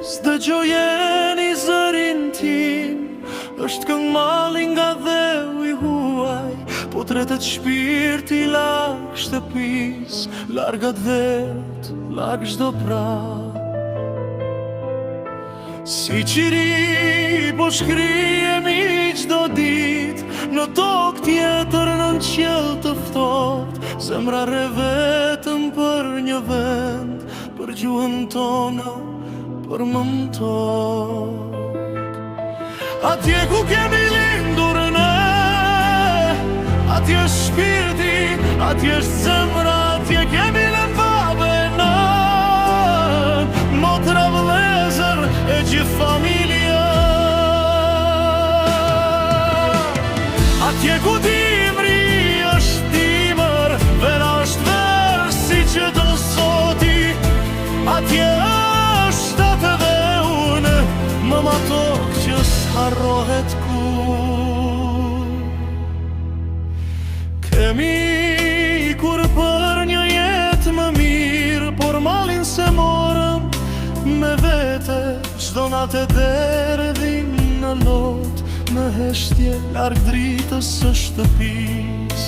S'dëgjojeni zërin tim, është këngë malli nga dheu I huaj, po tretet shpirti larg shtëpis, larg atë vet, larg çdo prap. Si qiri po shkrihemi çdo dit, në tokë tjetër në qiell të ftohtë, zemra re vetëm për një vend, për gjuhën tonë, për mëntok. Atje ku kemi lindur ne, atje është shpirti, atje është zemra, atje kemi lënë babe nën, motra vëllezër e gjithë familja. Atje ku dimri është dimër, vera është verë si që do soti, atje është atë dhe unë, mëma tokë që s'harrohet kur. Kemi kur për një jetë më mirë, por malin se morëm me vete, çdo natë derdhim në lot, në heshtje larg dritës së shtëpis.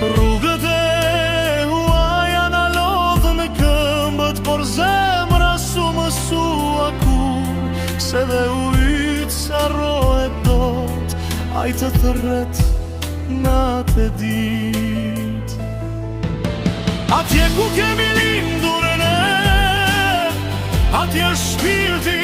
Rrugët e huaja na lodhën në këmbët, por zemra su mësua kur, se dhe u ytë s'harrohet dot, ai të thërret natë e dit. Atje ku kemi lindur ne, atje është shpirti,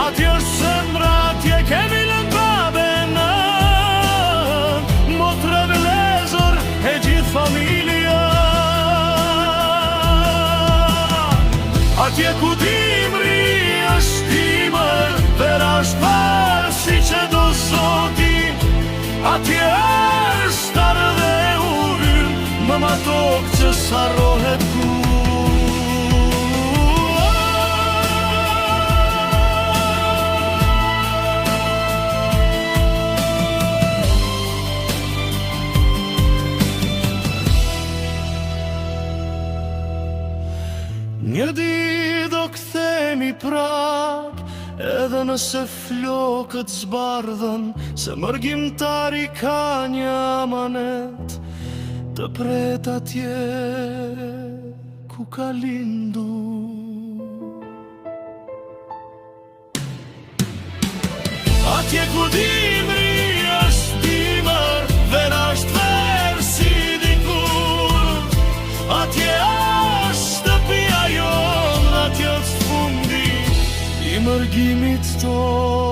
atje është zemra, atje kemi lënë babe nën, motra vëllezër e gjithë familja. Atje ku dimri është dimër, vera është parë si që do zoti, atje është arë dhe uryll, mëma tokë që s'harrohet kur. Një ditë do kthehemi prap, edhe nëse flokët zbardhën, se mërgjimtari ka një amanet, të pret atje ku ka lindur. Atje ku dimri është dimër, vera është verë si dikur, atje shtëpia jon, atje është fundi I mërgjimit ton.